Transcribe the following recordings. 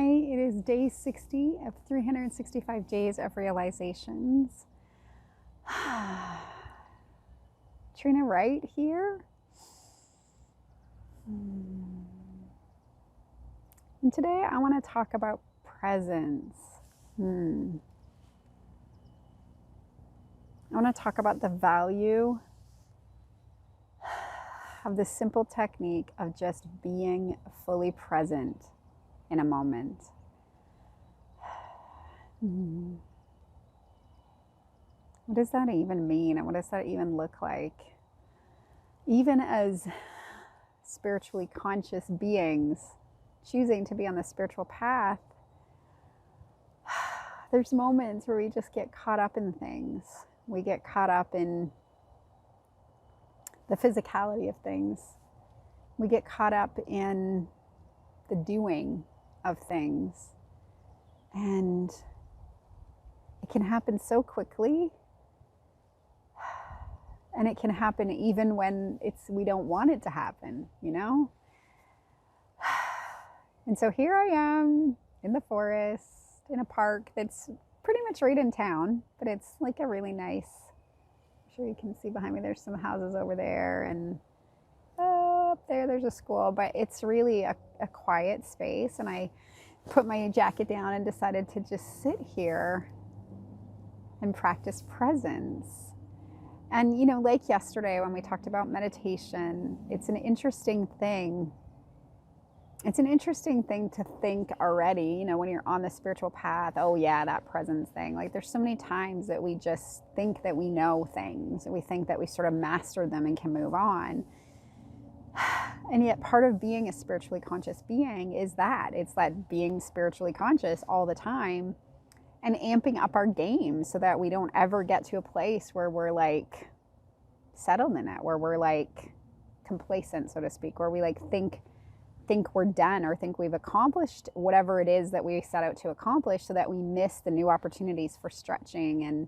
It is day 60 of 365 days of realizations. Trina Wright here. And today I want to talk about presence. I want to talk about the value of this simple technique of just being fully present in a moment. What does that even mean? And what does that even look like? Even as spiritually conscious beings choosing to be on the spiritual path, there's moments where we just get caught up in things. We get caught up in the physicality of things. We get caught up in the doing of things. And it can happen so quickly. And it can happen even when we don't want it to happen, you know? And so here I am in the forest, in a park that's pretty much right in town, but it's like a really nice, I'm sure you can see behind me, there's some houses over there, and up there's a school, but it's really a quiet space. And I put my jacket down and decided to just sit here and practice presence. And, you know, like yesterday when we talked about meditation, it's an interesting thing. It's an interesting thing to think already, you know, when you're on the spiritual path, oh yeah, that presence thing. Like there's so many times that we just think that we know things. We think that we sort of mastered them and can move on. And yet part of being a spiritually conscious being is that. It's that being spiritually conscious all the time and amping up our game so that we don't ever get to a place where we're like settled in it, where we're like complacent, so to speak, where we like think we're done or think we've accomplished whatever it is that we set out to accomplish, so that we miss the new opportunities for stretching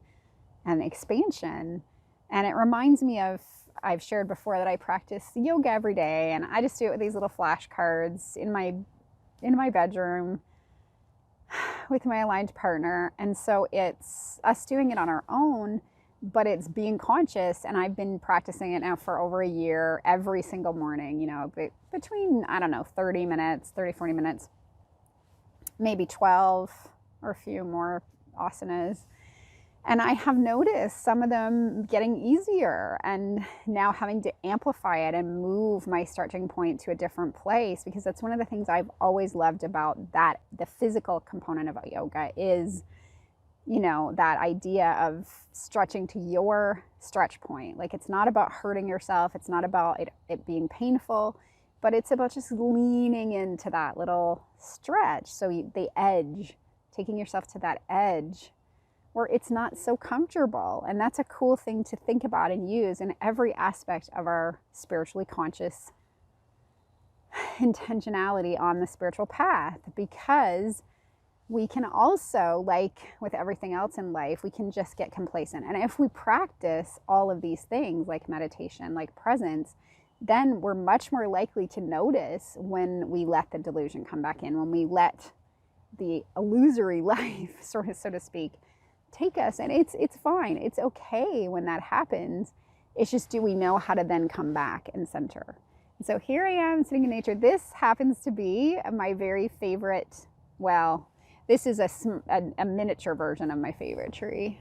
and expansion. And it reminds me of, I've shared before that I practice yoga every day, and I just do it with these little flashcards in my bedroom with my aligned partner. And so it's us doing it on our own, but it's being conscious. And I've been practicing it now for over a year, every single morning, you know, between, I don't know, 40 minutes, maybe 12 or a few more asanas. And I have noticed some of them getting easier, and now having to amplify it and move my starting point to a different place, because that's one of the things I've always loved about that, the physical component of yoga is, you know, that idea of stretching to your stretch point. Like it's not about hurting yourself. It's not about it being painful, but it's about just leaning into that little stretch. So the edge, taking yourself to that edge where it's not so comfortable. And that's a cool thing to think about and use in every aspect of our spiritually conscious intentionality on the spiritual path, because we can also, like with everything else in life, we can just get complacent. And if we practice all of these things like meditation, like presence, then we're much more likely to notice when we let the delusion come back in, when we let the illusory life, so to speak, take us. And it's fine. It's okay when that happens. It's just, do we know how to then come back and center? And so here I am sitting in nature. This happens to be my very favorite, well, this is a miniature version of my favorite tree,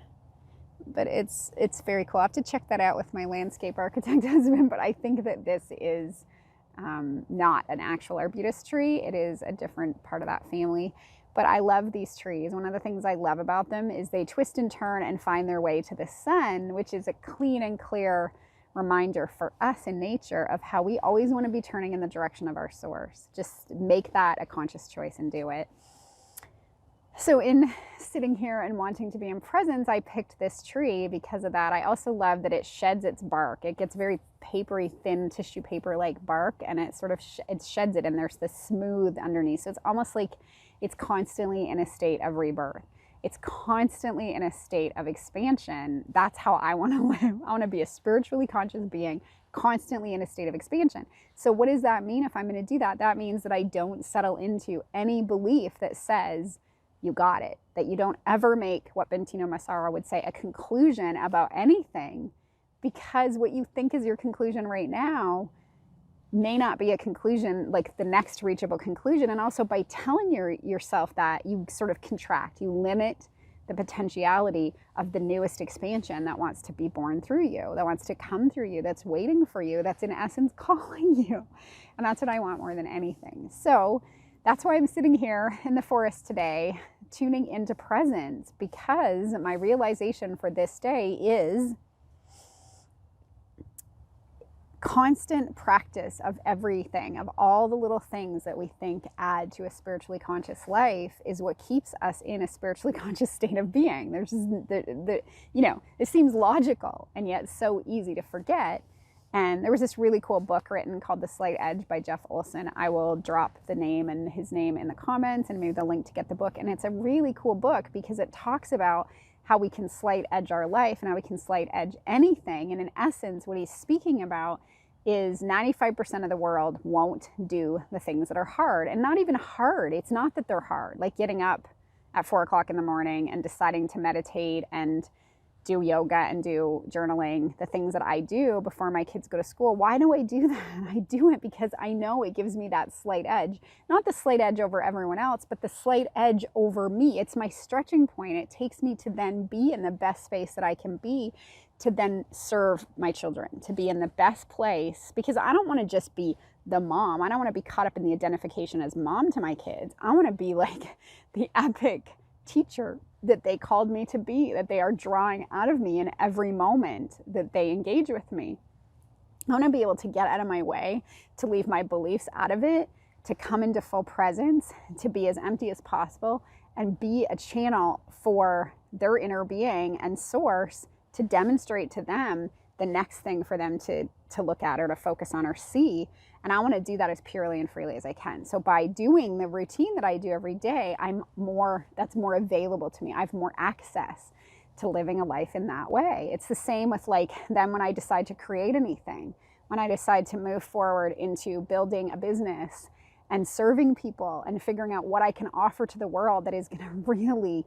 but it's very cool. I have to check that out with my landscape architect husband, but I think that this is not an actual arbutus tree. It is a different part of that family. But I love these trees. One of the things I love about them is they twist and turn and find their way to the sun, which is a clean and clear reminder for us in nature of how we always want to be turning in the direction of our source. Just make that a conscious choice and do it. So in sitting here and wanting to be in presence, I picked this tree because of that. I also love that it sheds its bark. It gets very papery, thin tissue paper like bark, and it sort of it sheds it, and there's this smooth underneath. So it's almost like it's constantly in a state of rebirth. It's constantly in a state of expansion. That's how I want to live. I want to be a spiritually conscious being, constantly in a state of expansion. So what does that mean if I'm going to do that? That means that I don't settle into any belief that says you got it, that you don't ever make what Bentino Massaro would say a conclusion about anything, because what you think is your conclusion right now may not be a conclusion, like the next reachable conclusion. And also by telling yourself that, you sort of contract, you limit the potentiality of the newest expansion that wants to be born through you, that wants to come through you, that's waiting for you, that's in essence calling you. And that's what I want more than anything. So that's why I'm sitting here in the forest today, tuning into presence, because my realization for this day is constant practice of everything, of all the little things that we think add to a spiritually conscious life, is what keeps us in a spiritually conscious state of being. There's just, it seems logical and yet so easy to forget. And there was this really cool book written called The Slight Edge by Jeff Olson. I will drop the name and his name in the comments and maybe the link to get the book. And it's a really cool book because it talks about how we can slight edge our life and how we can slight edge anything. And in essence, what he's speaking about is 95% of the world won't do the things that are hard. And not even hard. It's not that they're hard. Like getting up at 4 o'clock in the morning and deciding to meditate and do yoga and do journaling, the things that I do before my kids go to school. Why do I do that? I do it because I know it gives me that slight edge. Not the slight edge over everyone else, but the slight edge over me. It's my stretching point. It takes me to then be in the best space that I can be, to then serve my children, to be in the best place, because I don't want to just be the mom. I don't want to be caught up in the identification as mom to my kids. I want to be like the epic teacher that they called me to be, that they are drawing out of me in every moment that they engage with me. I want to be able to get out of my way, to leave my beliefs out of it, to come into full presence, to be as empty as possible, and be a channel for their inner being and source to demonstrate to them the next thing for them to look at or to focus on or see. And I want to do that as purely and freely as I can. So by doing the routine that I do every day, that's more available to me. I have more access to living a life in that way. It's the same with like then when I decide to create anything, when I decide to move forward into building a business and serving people and figuring out what I can offer to the world that is going to really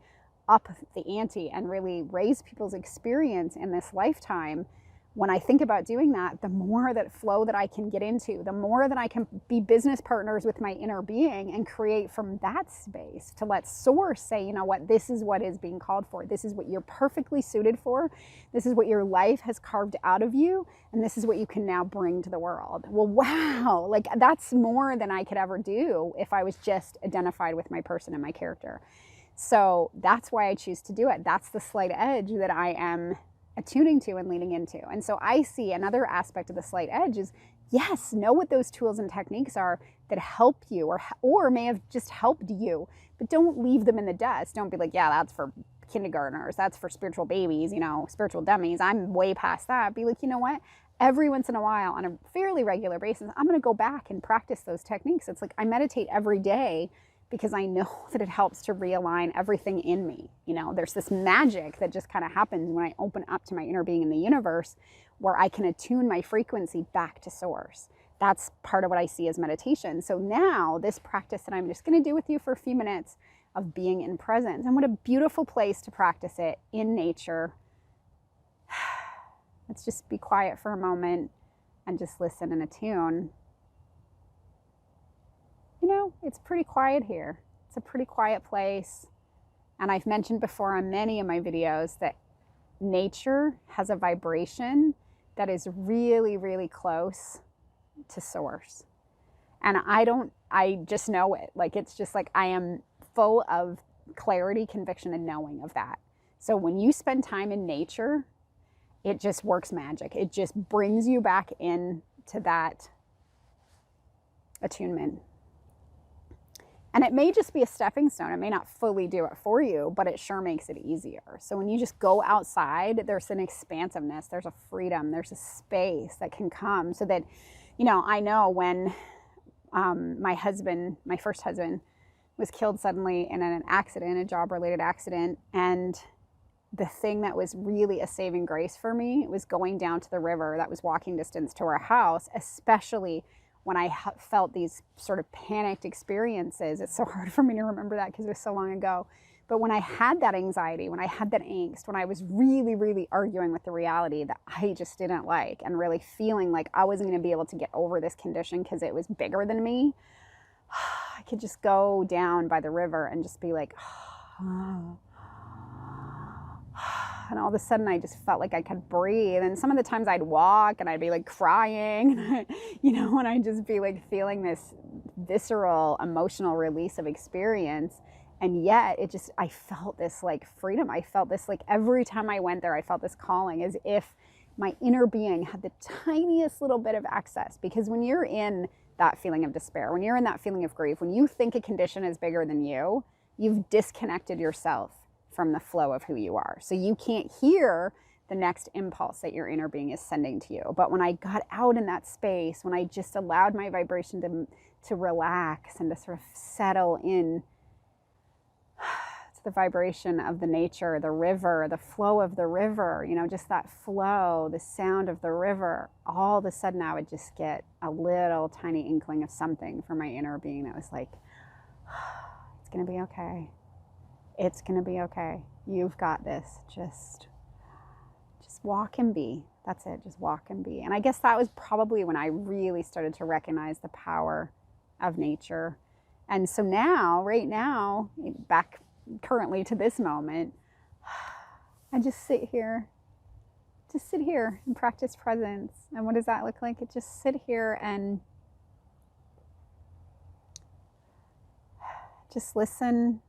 up the ante and really raise people's experience in this lifetime. When I think about doing that, the more that flow that I can get into, the more that I can be business partners with my inner being and create from that space, to let source say, you know what, this is what is being called for. This is what you're perfectly suited for. This is what your life has carved out of you. And this is what you can now bring to the world. Well, wow, like that's more than I could ever do if I was just identified with my person and my character. So that's why I choose to do it. That's the slight edge that I am attuning to and leaning into. And so I see another aspect of the slight edge is, yes, know what those tools and techniques are that help you or may have just helped you, but don't leave them in the dust. Don't be like, yeah, that's for kindergartners. That's for spiritual babies, spiritual dummies. I'm way past that. Be like, you know what? Every once in a while, on a fairly regular basis, I'm going to go back and practice those techniques. It's like I meditate every day because I know that it helps to realign everything in me. There's this magic that just kind of happens when I open up to my inner being in the universe, where I can attune my frequency back to source. That's part of what I see as meditation. So now this practice that I'm just going to do with you for a few minutes of being in presence, and what a beautiful place to practice it, in nature. Let's just be quiet for a moment and just listen and attune. It's pretty quiet here. It's a pretty quiet place. And I've mentioned before on many of my videos that nature has a vibration that is really, really close to source. And I just know it. Like, it's just like I am full of clarity, conviction, and knowing of that. So when you spend time in nature, it just works magic. It just brings you back into that attunement. And it may just be a stepping stone. It may not fully do it for you, but it sure makes it easier. So when you just go outside, there's an expansiveness, there's a freedom, there's a space that can come so that, I know when my first husband was killed suddenly in an accident, a job-related accident, and the thing that was really a saving grace for me was going down to the river that was walking distance to our house, especially when I felt these sort of panicked experiences. It's so hard for me to remember that because it was so long ago. But when I had that anxiety, when I had that angst, when I was really, really arguing with the reality that I just didn't like and really feeling like I wasn't going to be able to get over this condition because it was bigger than me, I could just go down by the river and just be like, and all of a sudden I just felt like I could breathe. And some of the times I'd walk and I'd be like crying, and I'd just be like feeling this visceral emotional release of experience. And yet I felt this like freedom. I felt this like every time I went there, I felt this calling, as if my inner being had the tiniest little bit of access. Because when you're in that feeling of despair, when you're in that feeling of grief, when you think a condition is bigger than you, you've disconnected yourself from the flow of who you are. So you can't hear the next impulse that your inner being is sending to you. But when I got out in that space, when I just allowed my vibration to relax and to sort of settle in to the vibration of the nature, the river, the flow of the river, just that flow, the sound of the river, all of a sudden I would just get a little tiny inkling of something from my inner being that was like, it's going to be okay. It's going to be okay. You've got this. Just walk and be. That's it. Just walk and be. And I guess that was probably when I really started to recognize the power of nature. And so now, right now, back currently to this moment, I just sit here and practice presence. And what does that look like? It just sit here and just listen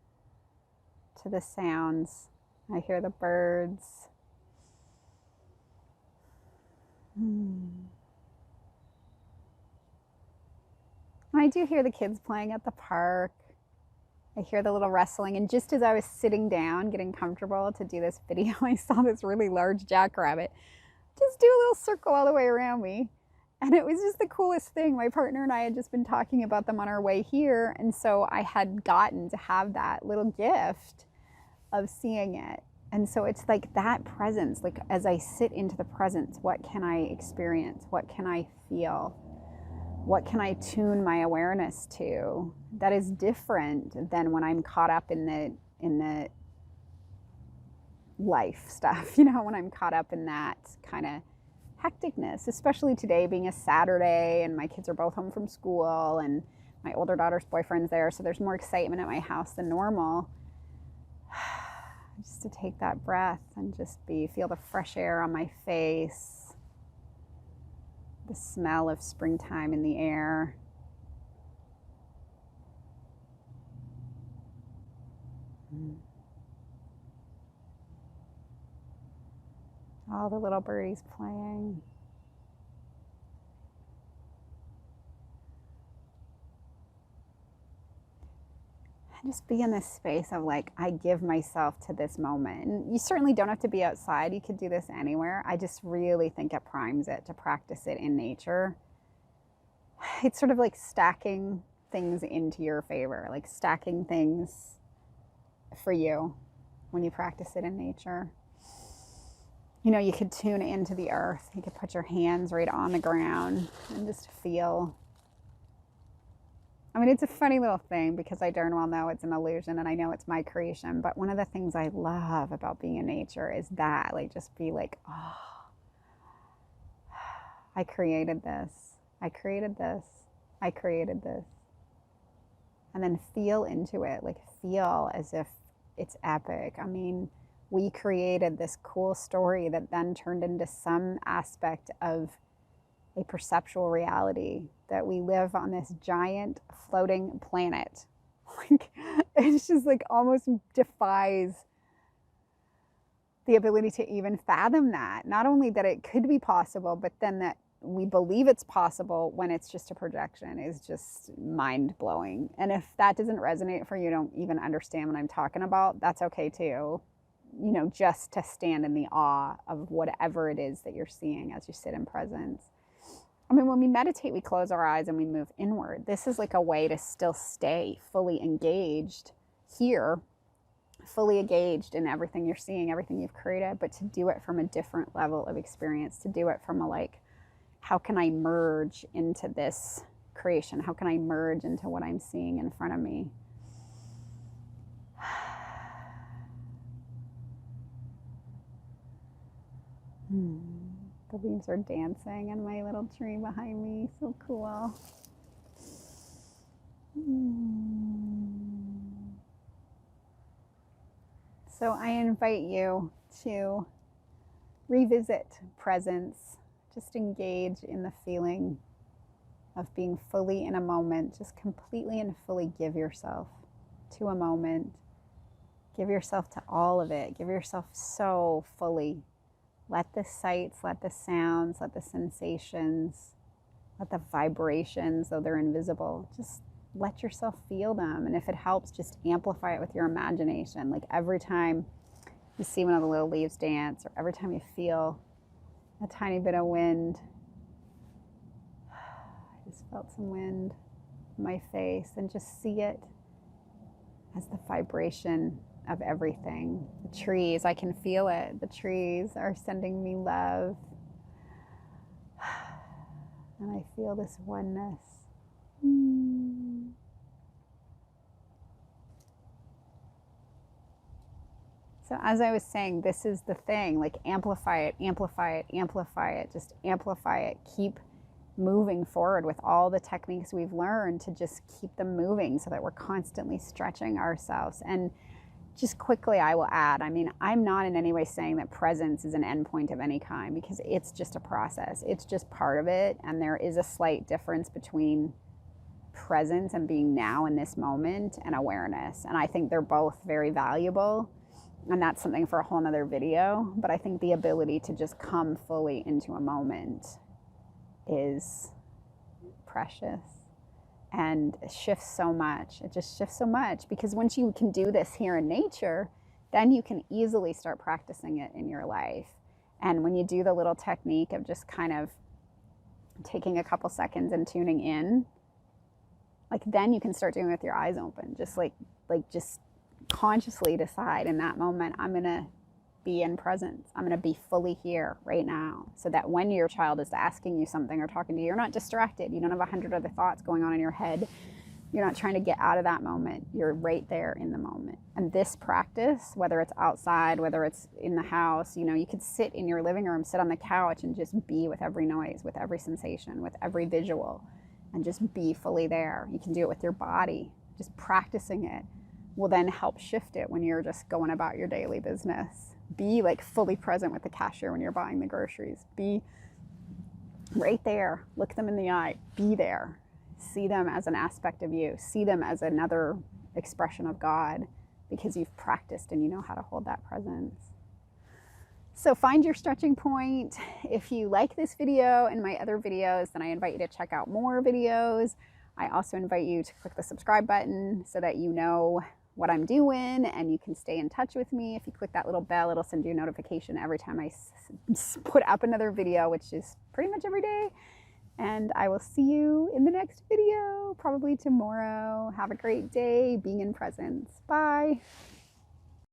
to the sounds. I hear the birds. I do hear the kids playing at the park. I hear the little rustling. And just as I was sitting down, getting comfortable to do this video, I saw this really large jackrabbit just do a little circle all the way around me. And it was just the coolest thing. My partner and I had just been talking about them on our way here. And so I had gotten to have that little gift of seeing it. And so it's like that presence, like as I sit into the presence, what can I experience? What can I feel? What can I tune my awareness to that is different than when I'm caught up in the life stuff, when I'm caught up in that kind of hecticness, especially today being a Saturday and my kids are both home from school and my older daughter's boyfriend's there. So there's more excitement at my house than normal. Just to take that breath and just feel the fresh air on my face, the smell of springtime in the air. All the little birdies playing. And just be in this space of like, I give myself to this moment. And you certainly don't have to be outside. You could do this anywhere. I just really think it primes it to practice it in nature. It's sort of like stacking things into your favor, like stacking things for you when you practice it in nature. You could tune into the earth. You could put your hands right on the ground and just feel. I mean, it's a funny little thing because I darn well know it's an illusion and I know it's my creation. But one of the things I love about being in nature is that, like, just be like, oh, I created this. I created this. I created this. And then feel into it, like feel as if it's epic. I mean, we created this cool story that then turned into some aspect of a perceptual reality, that we live on this giant floating planet. Like, it's just like almost defies the ability to even fathom that. Not only that it could be possible, but then that we believe it's possible when it's just a projection is just mind-blowing. And if that doesn't resonate for you, don't even understand what I'm talking about, that's okay too. Just to stand in the awe of whatever it is that you're seeing as you sit in presence. I mean, when we meditate, we close our eyes and we move inward. This is like a way to still stay fully engaged here fully engaged in everything you're seeing, everything you've created, but to do it from a different level of experience, to do it from a like, how can I merge into this creation? How can I merge into what I'm seeing in front of me? The leaves are dancing in my little tree behind me. So cool. So I invite you to revisit presence. Just engage in the feeling of being fully in a moment. Just completely and fully give yourself to a moment. Give yourself to all of it. Give yourself so fully. Let the sights, let the sounds, let the sensations, let the vibrations, though they're invisible, just let yourself feel them. And if it helps, just amplify it with your imagination. Like every time you see one of the little leaves dance, or every time you feel a tiny bit of wind, I just felt some wind in my face, and just see it as the vibration of everything. The trees, I can feel it. The trees are sending me love. And I feel this oneness. So as I was saying, this is the thing, like amplify it, amplify it, amplify it, just amplify it. Keep moving forward with all the techniques we've learned to just keep them moving so that we're constantly stretching ourselves. And just quickly, I will add, I mean, I'm not in any way saying that presence is an endpoint of any kind, because it's just a process. It's just part of it. And there is a slight difference between presence and being now in this moment and awareness. And I think they're both very valuable. And that's something for a whole nother video. But I think the ability to just come fully into a moment is precious. And it shifts so much. It just shifts so much, because once you can do this here in nature, then you can easily start practicing it in your life. And when you do the little technique of just kind of taking a couple seconds and tuning in, like then you can start doing it with your eyes open. Just just consciously decide in that moment, I'm gonna be in presence. I'm going to be fully here right now, so that when your child is asking you something or talking to you, you're not distracted. You don't have 100 other thoughts going on in your head. You're not trying to get out of that moment. You're right there in the moment. And this practice, whether it's outside, whether it's in the house, you could sit in your living room, sit on the couch, and just be with every noise, with every sensation, with every visual, and just be fully there. You can do it with your body. Just practicing it will then help shift it when you're just going about your daily business. Be like fully present with the cashier when you're buying the groceries. Be right there. Look them in the eye. Be there. See them as an aspect of you. See them as another expression of God, because you've practiced and you know how to hold that presence. So find your stretching point. If you like this video and my other videos, then I invite you to check out more videos. I also invite you to click the subscribe button so that you know what I'm doing, and you can stay in touch with me. If you click that little bell, it'll send you a notification every time I put up another video, which is pretty much every day. And I will see you in the next video, probably tomorrow. Have a great day being in presence. Bye.